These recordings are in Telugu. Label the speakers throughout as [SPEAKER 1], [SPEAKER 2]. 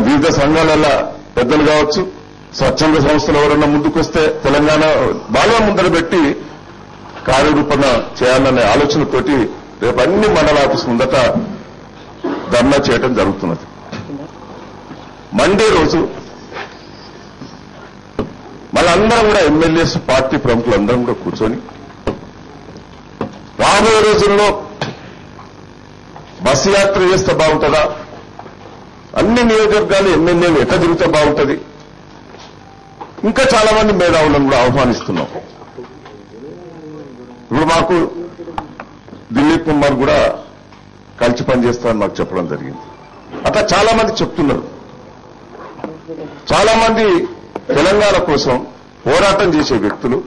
[SPEAKER 1] వివిధ సంఘాల పెద్దలు కావచ్చు, స్వచ్ఛంద సంస్థలు ఎవరన్నా ముందుకొస్తే తెలంగాణ బాగా ముందర పెట్టి కార్యరూపణ చేయాలనే ఆలోచనతోటి రేపు అన్ని మండల ఆఫీస్ ముందట ధర్నా చేయడం జరుగుతున్నది. మండే రోజు మనందరం కూడా ఎమ్మెల్యేస్, పార్టీ ప్రముఖులందరం కూడా కూర్చొని రాబోయే రోజుల్లో బస్సు యాత్ర చేస్తే బాగుంటుందా, అన్ని నియోజకవర్గాలు ఎమ్మెల్యేలు ఎట్లా తిరిగితే బాగుంటుంది, ఇంకా చాలా మంది మేధావులను కూడా ఆహ్వానిస్తున్నాం. ఇప్పుడు మాకు దిలీప్ కుమార్ కూడా కలిసి పనిచేస్తామని మాకు చెప్పడం జరిగింది. అట్లా చాలా మంది చెప్తున్నారు. చాలా మంది తెలంగాణ కోసం పోరాటం చేసే వ్యక్తులు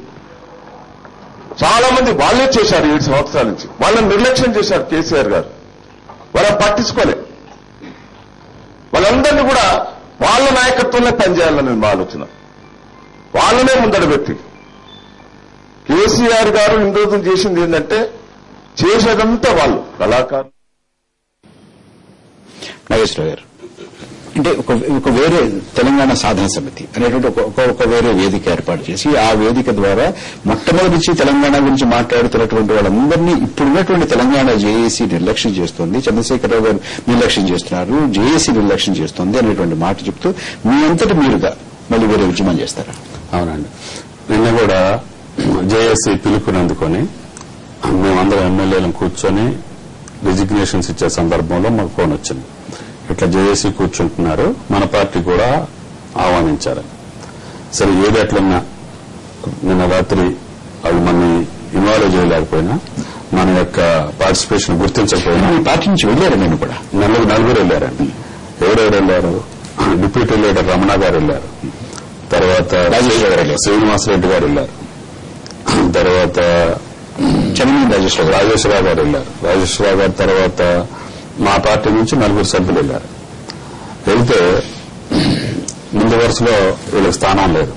[SPEAKER 1] చాలా మంది వాళ్లే చేశారు. 7 సంవత్సరాల నుంచి వాళ్ళని నిర్లక్ష్యం చేశారు కేసీఆర్ గారు. వాళ్ళని పట్టించుకోలే. వాళ్ళందరినీ కూడా వాళ్ళ నాయకత్వంలో పనిచేయాలని మా ఆలోచన. వాళ్ళనే ముందర పెట్టి కేసీఆర్ గారు ఇన్ని రోజులు చేసింది ఏంటంటే చేసేదంతా వాళ్ళు కళాకారులు.
[SPEAKER 2] నాగేశ్వరరావు గారు, అంటే ఒక వేరే తెలంగాణ సాధన సమితి అనేటువంటి ఒక వేరే వేదిక ఏర్పాటు చేసి ఆ వేదిక ద్వారా మొట్టమొదటి నుంచి తెలంగాణ గురించి మాట్లాడుతున్నటువంటి వాళ్ళందరినీ ఇప్పుడున్నటువంటి తెలంగాణ జేఏసీ నిర్లక్ష్యం చేస్తోంది, చంద్రశేఖరరావు గారు నిర్లక్ష్యం చేస్తున్నారు, జేఏసీ నిర్లక్ష్యం చేస్తోంది అనేటువంటి మాట చెప్తూ మీ అంతటి మీరుగా మళ్ళీ వేరే ఉద్యమం చేస్తారా?
[SPEAKER 3] అవునండి. నిన్న కూడా జేఏసీ పిలుపునందుకొని మేమందరం ఎమ్మెల్యేలను కూర్చొని రిజిగ్నేషన్స్ ఇచ్చే సందర్భంలో మాకు ఫోన్ వచ్చింది. ఇట్లా జేఏసీ కూర్చుంటున్నారు, మన పార్టీ కూడా ఆహ్వానించారు. సరే ఏది ఎట్లన్నా నిన్న రాత్రి వాళ్ళు మనని ఇన్వాల్వ్ చేయలేకపోయినా, మన యొక్క పార్టిసిపేషన్ గుర్తించకపోయినా
[SPEAKER 2] పార్టీ నుంచి వెళ్ళారు. నేను కూడా
[SPEAKER 3] నలుగురు వెళ్ళారండి. ఎవరెవరు వెళ్ళారు? డిప్యూటీ లీడర్ రమణ గారు వెళ్ళారు, తర్వాత శ్రీనివాసరెడ్డి గారు వెళ్ళారు, తర్వాత రాజేశ్వరరావు గారు వెళ్ళారు. రాజేశ్వరరావు గారి తర్వాత మా పార్టీ నుంచి 4 సభ్యులు వెళ్ళారు. వెళ్తే ముందు వరుసలో వీళ్ళకి స్థానం లేదు,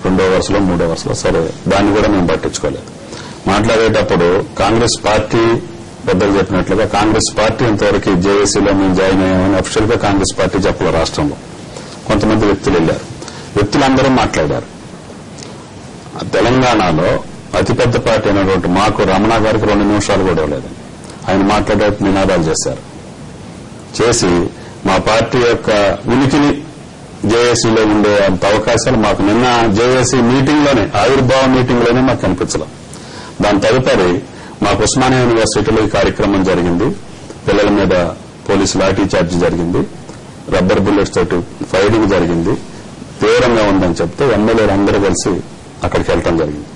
[SPEAKER 3] 2వ వరుసలో 3వ వరుసలో. సరే దాన్ని కూడా మేము పట్టించుకోలేదు. మాట్లాడేటప్పుడు కాంగ్రెస్ పార్టీ పెద్దలు చెప్పినట్లుగా కాంగ్రెస్ పార్టీ ఇంతవరకు జేఏసీలో మేము జాయిన్ అయ్యామని అఫీషియల్ గా కాంగ్రెస్ పార్టీ చెప్పలే. రాష్ట్రంలో కొంతమంది వ్యక్తులు వెళ్ళారు. వ్యక్తులందరూ మాట్లాడారు. తెలంగాణలో అతిపెద్ద పార్టీ అయినటువంటి మాకు రమణ గారికి 2 నిమిషాలు కూడా లేదండి. ఆయన మాట్లాడేట్టు నినాదాలు చేశారు. చేసి మా పార్టీ యొక్క ఉనికిని జేఏసీలో ఉండే అంత అవకాశాలు మాకు నిన్న జేఏసీ మీటింగ్లోనే, ఆవిర్భావ మీటింగ్లోనే మాకు కనిపించలేదు. దాని తదుపరి మాకు ఉస్మానియా యూనివర్సిటీలో ఈ కార్యక్రమం జరిగింది. పిల్లల మీద పోలీసు లాఠీ చార్జ్ జరిగింది, రబ్బర్ బుల్లెట్స్ తోటి ఫైరింగ్ జరిగింది, తీవ్రంగా ఉందని చెప్తే ఎమ్మెల్యేలు అందరూ కలిసి అక్కడికి వెళ్ళటం జరిగింది.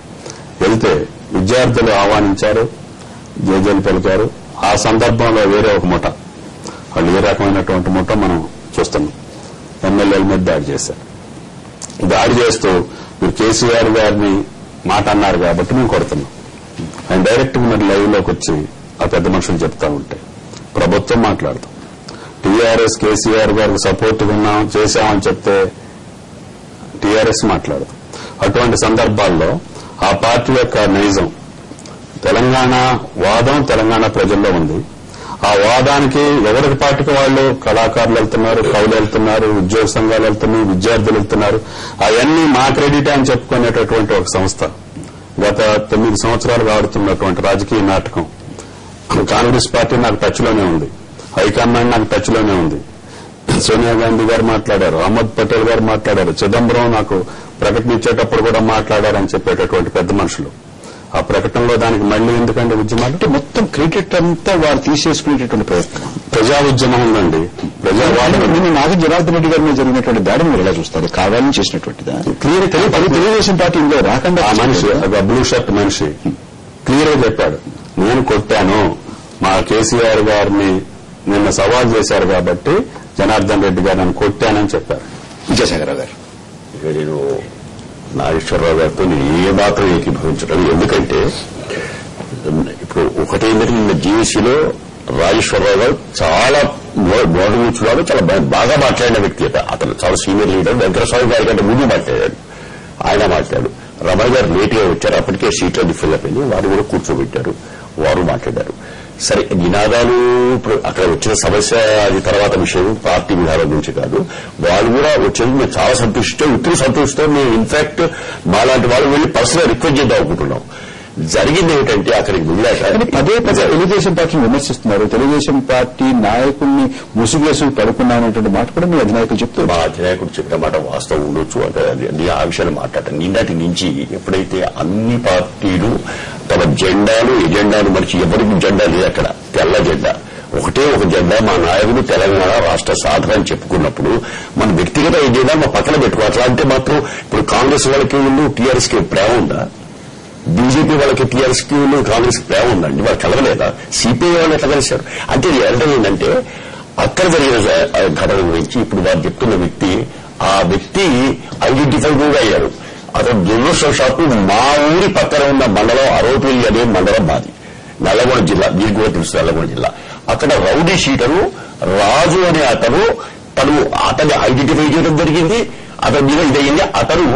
[SPEAKER 3] వెళ్తే విద్యార్థులు ఆహ్వానించారు, జేజేలు పలికారు. ఆ సందర్భంలో వేరే ఒక ముఠ, వాళ్ళు ఏ రకమైనటువంటి ముఠ మనం చూస్తున్నాం, ఎమ్మెల్యేల మీద దాడి చేశారు. దాడి చేస్తూ మీరు కేసీఆర్ గారిని మాట అన్నారు కాబట్టి మేము కొడుతున్నాం. ఆయన డైరెక్ట్ గా మరి లైవ్ లోకి వచ్చి ఆ పెద్ద మనుషులు చెప్తా ఉంటే ప్రభుత్వం మాట్లాడతాం, టీఆర్ఎస్ కేసీఆర్ గారికి సపోర్ట్ ఉన్నాం చేశామని చెప్తే టీఆర్ఎస్ మాట్లాడతాం. అటువంటి సందర్భాల్లో ఆ పార్టీ యొక్క నైజం, తెలంగాణ వాదం తెలంగాణ ప్రజల్లో ఉంది. ఆ వాదానికి ఎవరికి పార్టీకి వాళ్ళు కళాకారులు వెళ్తున్నారు, కవులు వెళ్తున్నారు, ఉద్యోగ సంఘాలు వెళ్తున్నాయి, విద్యార్థులు వెళ్తున్నారు. అవన్నీ మా క్రెడిట్ అని చెప్పుకునేటటువంటి ఒక సంస్థ గత 9 సంవత్సరాలుగా ఆడుతున్నటువంటి రాజకీయ నాటకం. కాంగ్రెస్ పార్టీ నాకు టచ్ లోనే ఉంది, హైకమాండ్ నాకు టచ్ లోనే ఉంది. సోనియా గాంధీ గారు మాట్లాడారు, అహ్మద్ పటేల్ గారు మాట్లాడారు, చిదంబరం నాకు ప్రకటన ఇచ్చేటప్పుడు కూడా మాట్లాడారని చెప్పేటటువంటి పెద్ద మనుషులు. ఆ ప్రకటనలో దానికి మళ్లీ ఎందుకంటే ఉద్యమాలు
[SPEAKER 2] అంటే మొత్తం క్రికెట్ అంతా వారు తీసేసుకునేటటువంటి ప్రయత్నం,
[SPEAKER 3] ప్రజా ఉద్యమం ఉందండి.
[SPEAKER 2] నిన్న నాగ జనార్దన్ రెడ్డి గారి మీద జరిగినటువంటి దాడిని మీరు ఎలా చూస్తారు? కావాలని చేసినటువంటిదా? తెలుగుదేశం పార్టీ ఇందులో రాకుండా
[SPEAKER 3] ఆ మనిషి, బ్లూ షర్ట్ మనిషి క్లియర్ గా చెప్పాడు, నేను కొట్టాను, మా కేసీఆర్ గారిని నిన్న సవాల్ చేశారు కాబట్టి జనార్దన్ రెడ్డి గారు నన్ను కొట్టానని చెప్పారు.
[SPEAKER 2] విజయసాగరరావు గారు,
[SPEAKER 4] నేను నాగేశ్వరరావు గారితో ఏ మాత్రం ఏకీభవించడం. ఎందుకంటే ఇప్పుడు ఒకటేంటంటే నిన్న జీవీసీలో రాజేశ్వరరావు గారు చాలా మోడల్ చాలా బాగా మాట్లాడిన వ్యక్తి. అతను చాలా సీనియర్ లీడర్. వెంకటస్వామి గారి కంటే ముందు మాట్లాడాడు, ఆయన మాట్లాడు. రమణ గారు లేట్ గా వచ్చారు, అప్పటికే సీట్లన్నీ ఫిల్ అయిపోయింది, వారు కూడా కూర్చోబెట్టారు, వారు మాట్లాడారు. సరే నినాదాలు ఇప్పుడు అక్కడ వచ్చిన సమస్య అది తర్వాత విషయం, పార్టీ విధానం గురించి కాదు. వాళ్ళు కూడా వచ్చేది మేము చాలా సంతోషిస్తాం, ఇతరులు సంతోషిస్తాం. మేము ఇన్ఫాక్ట్ మాలాంటి వాళ్ళు వెళ్ళి పర్సనల్ రిక్వెస్ట్ చేద్దాం అనుకుంటున్నాం. జరిగింది ఏమిటంటే అక్కడికి వెళ్ళాక
[SPEAKER 2] పదే పదే తెలుగుదేశం పార్టీని విమర్శిస్తున్నారు. తెలుగుదేశం పార్టీ నాయకుల్ని ముసుగేసి పడుకున్నామనేటువంటి మాట కూడా మీ అధినాయకులు చెప్తారు.
[SPEAKER 4] మా అధినాయకుడు చెప్పిన మాట వాస్తవం ఉండొచ్చు. అంటే ఆ విషయాన్ని మాట్లాడటం నిన్నటి నుంచి ఎప్పుడైతే అన్ని పార్టీలు తమ జెండాలు ఎజెండాలు మరిచి ఎవరికి జెండా లేదు, అక్కడ తెల్ల జెండా ఒకటే ఒక జెండా, మా నాయకుడు తెలంగాణ రాష్ట్ర సాధన అని చెప్పుకున్నప్పుడు మన వ్యక్తిగత ఎజెండా మా పక్కన పెట్టుకో. అట్లా అంటే మాత్రం ఇప్పుడు కాంగ్రెస్ వాళ్ళకి వీళ్ళు టీఆర్ఎస్ కి ప్రేమ ఉందా? బీజేపీ వాళ్ళకి టీఆర్ఎస్ కి వీళ్ళు కాంగ్రెస్ ప్రేమ ఉందండి? వాళ్ళు కలగలేదా? సిపిఐ వాళ్ళు ఎట్లా కలిశారు? అంటే ఇది అర్థం ఏంటంటే అక్కడ జరిగిన ఘటన గురించి ఇప్పుడు వారు చెప్తున్న వ్యక్తి, ఆ వ్యక్తి ఐడెంటిఫై కూడా అయ్యారు. అతను దురదృష్టవశాత్తు మా ఊరి పక్కన ఉన్న మండలం అరోపల్లి అనే మండలం మాది, నల్లగొండ జిల్లా. మీకు కూడా తెలుసు నల్లగొండ జిల్లా. అక్కడ రౌడీ షీటరు రాజు అనే అతన్ని ఐడెంటిఫై చేయడం జరిగింది. అతని మీద ఇదయ్యింది. అతను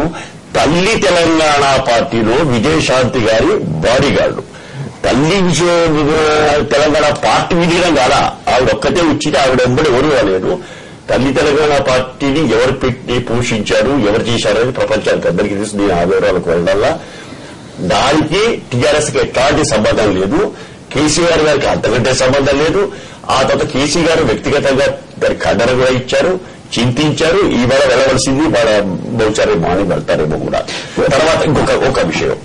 [SPEAKER 4] తల్లి తెలంగాణ పార్టీలో విజయశాంతి గారి బాడీగార్డు. తల్లి తెలంగాణ పార్టీ విలీనం కాదా, ఆవిడ ఒక్కతే వచ్చింది. ఆవిడ వెంబడి ఎవరు రాలేదు. తల్లి తెలంగాణ పార్టీని ఎవరు పెట్టి పోషించారు, ఎవరు చేశారని ప్రపంచానికి అందరికీ తెలుసు. నేను ఆ వివరాలకు వెళ్ళాలా. దానికి టీఆర్ఎస్ కి ఎట్లాంటి సంబంధం లేదు, కేసీఆర్ గారికి అంతకంటే సంబంధం లేదు. ఆ తర్వాత కేసీ గారు వ్యక్తిగతంగా దానికి ఖండన కూడా ఇచ్చారు, చింతించారు. ఈవేళ వెళ్ళవలసింది వాళ్ళ బహుచారి మార్నింగ్ వెళ్తారేమో కూడా. తర్వాత ఇంకొక విషయం,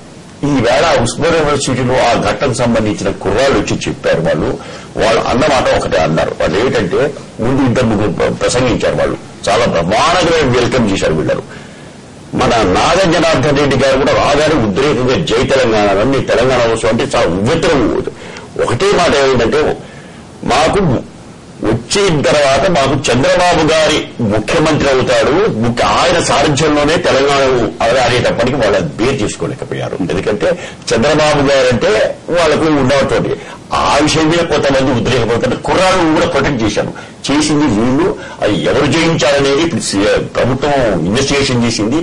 [SPEAKER 4] ఈవేళ ఉస్మానియా యూనివర్సిటీలో ఆ ఘటనకు సంబంధించిన కుర్రాళ్ళు వచ్చి చెప్పారు. వాళ్ళు అన్నమాట ఒకటే అన్నారు. వాళ్ళు ఏమిటంటే ముందు ఇద్దరు ముగ్గురు ప్రసంగించారు. వాళ్ళు చాలా బ్రహ్మాండంగా వెల్కమ్ చేశారు వీళ్ళను. మన నాగ జనార్దన్ రెడ్డి గారు కూడా రాగానే ఉద్రేకంగా జై తెలంగాణ అన్ని తెలంగాణ అవసరం అంటే చాలా ఉవ్వెత్తరం. ఒకటే మాట ఏమిటంటే మాకు వచ్చిన తర్వాత మాకు చంద్రబాబు గారి ముఖ్యమంత్రి అవుతాడు, ఆయన సారథ్యంలోనే తెలంగాణ అనేటప్పటికీ వాళ్ళు బేర్ చేసుకోలేకపోయారు. ఎందుకంటే చంద్రబాబు గారంటే వాళ్ళకు ఉండవతోటి ఆ విషయం మీద కొంతమంది ఉద్రేకపడుతుంటే కుర్రాళ్ళు కూడా ప్రొటెక్ట్ చేశారు. చేసింది వీళ్ళు, అది ఎవరు జయించారనేది ఇప్పుడు ప్రభుత్వం ఇన్వెస్టిగేషన్ చేసింది.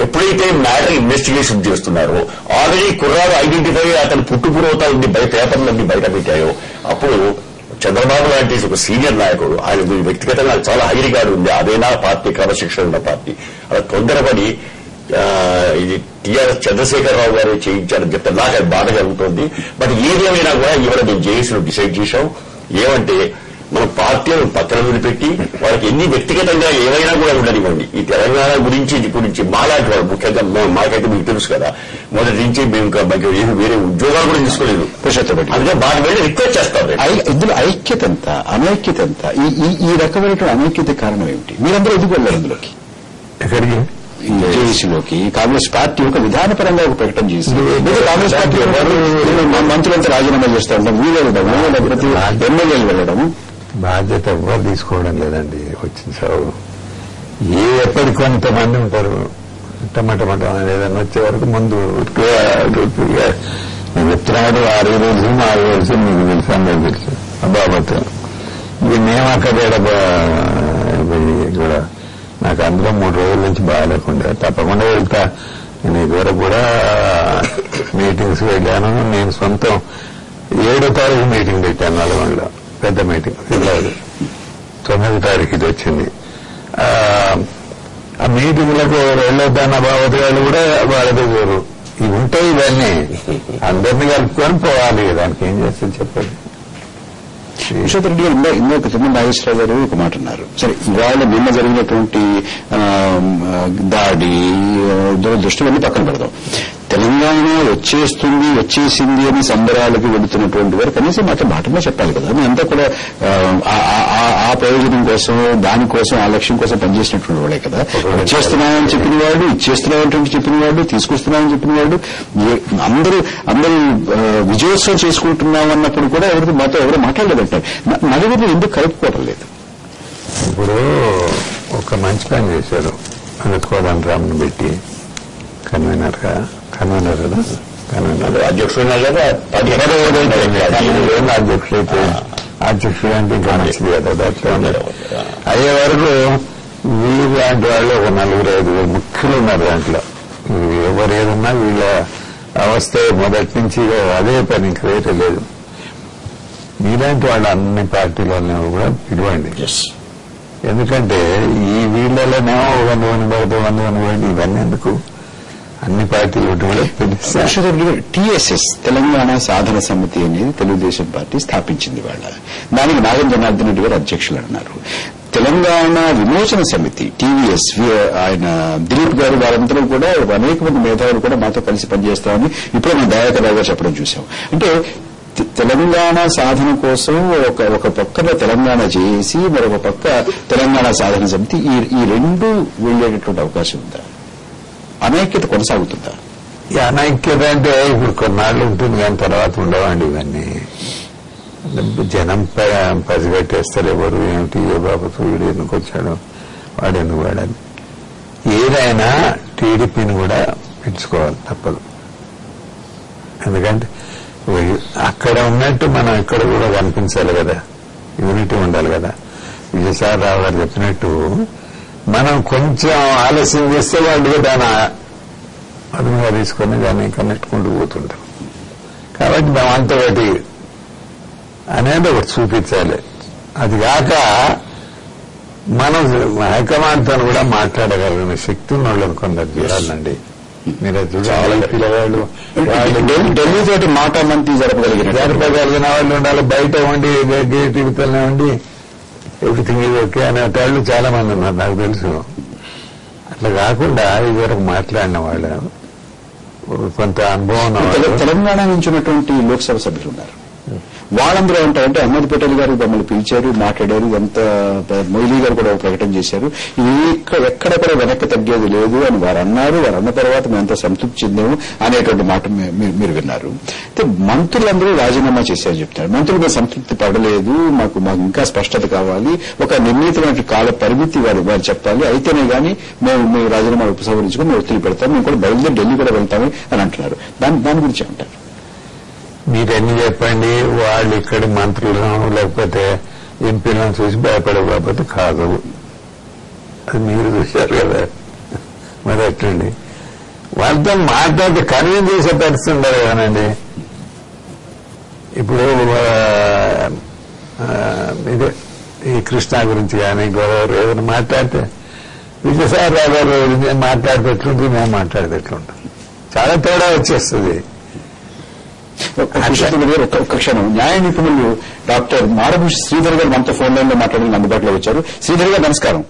[SPEAKER 4] ఎప్పుడైతే మ్యాటర్ ఇన్వెస్టిగేషన్ చేస్తున్నారో ఆల్రెడీ కుర్రాడు ఐడెంటిఫై అతను పుట్టుపురోతాలన్నీ పేపర్లన్నీ బయట పెట్టాయో అప్పుడు చంద్రబాబు లాంటి ఒక సీనియర్ నాయకుడు, ఆయన వ్యక్తిగతంగా చాలా హై రికార్డు ఉంది, అదేనా పార్టీ క్రమశిక్షణ ఉన్న పార్టీ, అలా తొందరపడి ఇది టీఆర్ఎస్ చంద్రశేఖరరావు గారు చేయించారని చెప్తే నాకు అది బాధ కలుగుతోంది. బట్ ఏదేమైనా కూడా ఇవాళ మేము జేఏసీలో డిసైడ్ చేశాం ఏమంటే మన పార్టీలను పక్కన వదిలిపెట్టి వాళ్ళకి ఎన్ని వ్యక్తిగతంగా ఏమైనా కూడా ఉండనివ్వండి. ఈ తెలంగాణ గురించి మాలాంటి వాళ్ళు ముఖ్యంగా మాకైతే మీకు తెలుసు కదా, మొదటి నుంచి మేము ఏమి వేరే ఉద్యోగాలు కూడా తీసుకోలేదు. అందుకే వాటి మీద రిక్వెస్ట్ చేస్తాం.
[SPEAKER 2] ఇందులో ఐక్యత ఎంత, అనైక్యత ఎంత, ఈ రకమైనటువంటి అనైక్యత కారణం ఏమిటి? మీరందరూ ఎందుకు వెళ్ళారు అందులోకి? ఎక్కడికి? జేఏసీలోకి. కాంగ్రెస్ పార్టీ ఒక విధానపరంగా ఒక ప్రకటన చేసింది. కాంగ్రెస్ పార్టీ మంత్రులంతా రాజీనామా చేస్తూ ఉంటాం, వీళ్ళు వెళ్ళడం, లేకపోతే ఎమ్మెల్యేలు వెళ్ళడం.
[SPEAKER 5] బాధ్యత ఎవ్వరు తీసుకోవడం లేదండి. వచ్చిన సాగు ఎప్పటికి కొంతమంది ఉంటారు టమాటా ఏదైనా వచ్చే వరకు ముందు నేను చెప్తున్నాడు 6 తెలుసు 4 తెలుసు మీకు తెలుసు అందరికి తెలుసు బాబత్. ఇక మేము అక్కడ కూడా నాకు అందులో 3 రోజుల నుంచి బాగాలేకుండా తప్పకుండా వెళ్తా. నేను ఇదివరకు కూడా మీటింగ్స్ వెళ్ళాను. నేను సొంతం 7వ తారీఖు మీటింగ్ పెట్టాను నల్గొండలో, పెద్ద మీటింగ్. 9వ తారీఖు ఇది వచ్చింది. ఆ మీటింగ్లకు వెళ్ళొద్దన్న బాబత్ గారు కూడా వాళ్ళతో చూరు. ఇవి ఉంటాయి, ఇవన్నీ అందరినీ కలుపుకొని పోవాలి. దానికి ఏం చేస్తుంది చెప్పండి.
[SPEAKER 2] విశ్వత్ రెడ్డి గారు ఇందాక తిమ్మల నాగేశ్వరరావు గారు ఒక మాట అన్నారు. సరే, ఇవాళ నిన్న జరిగినటువంటి దాడి దురదృష్టం పక్కన పెడదాం. తెలంగాణ వచ్చేసింది అని సంబరాలకు వెళుతున్నటువంటి వారు కనీసం మాత్రం మాటలో చెప్పాలి కదా. అంతా కూడా ఆ ప్రయోజనం కోసం, దానికోసం, ఆ లక్ష్యం కోసం పనిచేసినటువంటి వాడే కదా. వచ్చేస్తున్నామని చెప్పిన వాడు, ఇచ్చేస్తున్నామని చెప్పిన వాడు, తీసుకొస్తున్నామని చెప్పిన వాడు, అందరూ విజయోత్సవం చేసుకుంటున్నాం అన్నప్పుడు కూడా మాతో ఎవరు మాట్లాడలేదంటారు. నలుగురు ఎందుకు కలుపుకోవడం లేదు?
[SPEAKER 5] ఇప్పుడు ఒక మంచి పని చేశారు. కోదండ రామ్ను పెట్టి కన్వీనర్ కదా,
[SPEAKER 4] అధ్యక్షుడు
[SPEAKER 5] అధ్యక్షుడు అంటే ఇంకా మంచిది కదా. దాంట్లో అయ్యే వరకు వీళ్ళు లాంటి వాళ్ళు ఒక 4-5 ముఖ్యులు ఉన్నారు దాంట్లో. ఎవరు ఏదన్నా వీళ్ళ అవస్థ మొదటి నుంచి అదే పని, ఇంక వేరే లేదు. మీలాంటి వాళ్ళు అన్ని పార్టీలలో కూడా పిలవండి. ఎందుకంటే ఈ వీళ్ళలోనేమో 100 పడితే ఇవన్నీ ఎందుకు, అన్ని పార్టీలు కూడా పిలుస్తారు.
[SPEAKER 2] టీఎస్ఎస్ తెలంగాణ సాధన సమితి అనేది తెలుగుదేశం పార్టీ స్థాపించింది. వాళ్ళ దానికి నాగం జనార్దన్ రెడ్డి గారు అధ్యక్షులు అన్నారు. తెలంగాణ విమోచన సమితి టీవీఎస్ ఆయన దిలీప్ గారు వారందరూ కూడా అనేక మంది మేధావులు కూడా మాతో కలిసి పనిచేస్తామని ఇప్పుడు మన దయాకర్ రావు గారు చెప్పడం చూశాం. అంటే తెలంగాణ సాధన కోసం ఒక పక్కన తెలంగాణ చేసి మరొక పక్క తెలంగాణ సాధన సమితి ఈ రెండు వెళ్లేటటువంటి అవకాశం ఉందా? అనైక్యత కొనసాగుతుందా?
[SPEAKER 5] ఈ అనైక్యత అంటే ఇప్పుడు కొన్నాళ్ళు ఉంటుంది కానీ తర్వాత ఉండవండి ఇవన్నీ. జనం పసిగట్టేస్తారు ఎవరు ఏమిటి, ఏ బాబు వీడు ఎందుకు వచ్చాడు, వాడు ఎందుకు వాడని. ఏదైనా టీడీపీని కూడా పెంచుకోవాలి, తప్పదు. ఎందుకంటే అక్కడ ఉన్నట్టు మనం ఇక్కడ కూడా కనిపించాలి కదా, యూనిటీ ఉండాలి కదా. విజయసాయి రావు గారు చెప్పినట్టు మనం కొంచెం ఆలస్యం చేస్తే వాళ్ళు దాన్ని అదునుగా తీసుకొని దాన్ని కనెక్టుకుంటూ పోతుంటాం. కాబట్టి దాంతో ఒకటి అనేది ఒకటి చూపించాలి. అది కాక మనం హైకమాండ్తో కూడా మాట్లాడగలిగిన శక్తి ఉన్న వాళ్ళని కొందరు చేయాలండి. మీరు చూడాలి, పిల్లవాళ్ళు
[SPEAKER 2] ఢిల్లీ తోటి మాట మంత్రి
[SPEAKER 5] జరపగలిగిన వాళ్ళు ఉండాలి. బయట ఉండి టీవీతోనే ఉండి ఎవ్రీథింగ్ ఇది ఓకే అనేవాళ్ళు చాలా మంది ఉన్నారు, నాకు తెలుసు. అట్లా కాకుండా ఇదివరకు మాట్లాడిన వాళ్ళు కొంత అనుభవం.
[SPEAKER 2] తెలంగాణ నుంచి ఉన్నటువంటి లోక్సభ సభ్యులు ఉన్నారు. వాళ్ళందరూ ఏంటంటే అహ్మద్ పటేల్ గారు మమ్మల్ని పిలిచారు, మాట్లాడారు, ఎంత మొయిలీ గారు కూడా ప్రకటన చేశారు. ఇది ఎక్కడ కూడా వెనక్కి తగ్గేది లేదు అని వారు అన్నారు. వారు అన్న తర్వాత మేమంతా సంతృప్తి చెందాము అనేటువంటి మాట మీరు విన్నారు. అయితే మంత్రులందరూ రాజీనామా చేశారు చెప్తున్నారు. మంత్రులు మేము సంతృప్తి పడలేదు, మాకు ఇంకా స్పష్టత కావాలి, ఒక నిర్ణీతమైన కాల పరిమితి వారు చెప్పాలి, అయితేనే గానీ మేము రాజీనామా ఉపసంహరించుకుని మేము ఒత్తిడి పెడతాం, మేము కూడా బయలుదేరి ఢిల్లీ కూడా వెళ్తాము అని అంటున్నారు. దాని గురించి అంటారు.
[SPEAKER 5] మీరెన్ని చెప్పండి, వాళ్ళు ఇక్కడి మంత్రులను లేకపోతే ఎంపీలను చూసి భయపడే బాబు కాదు. అది మీరు చూశారు కదా, మరి ఎట్లండి వాళ్ళతో మాట్లాడితే కన్విన్స్ చేసే పరిస్థితి ఉండదు కదండి. ఇప్పుడు ఇదే ఈ కృష్ణా గురించి కానీ గోదావరి ఏదైనా మాట్లాడితే విజయసాయి రావు గారు మాట్లాడితే ఎట్లుంటుంది, మేము మాట్లాడితే ఎట్లుంటుంది, చాలా తేడా వచ్చేస్తుంది.
[SPEAKER 2] ఒక్క క్షణం. న్యాయ నిపుణులు డాక్టర్ మారభూషి శ్రీధర్ గారు మనతో ఫోన్ లైన్ లో మాట్లాడి అందుబాటులో వచ్చారు. శ్రీధర్ గారు నమస్కారం.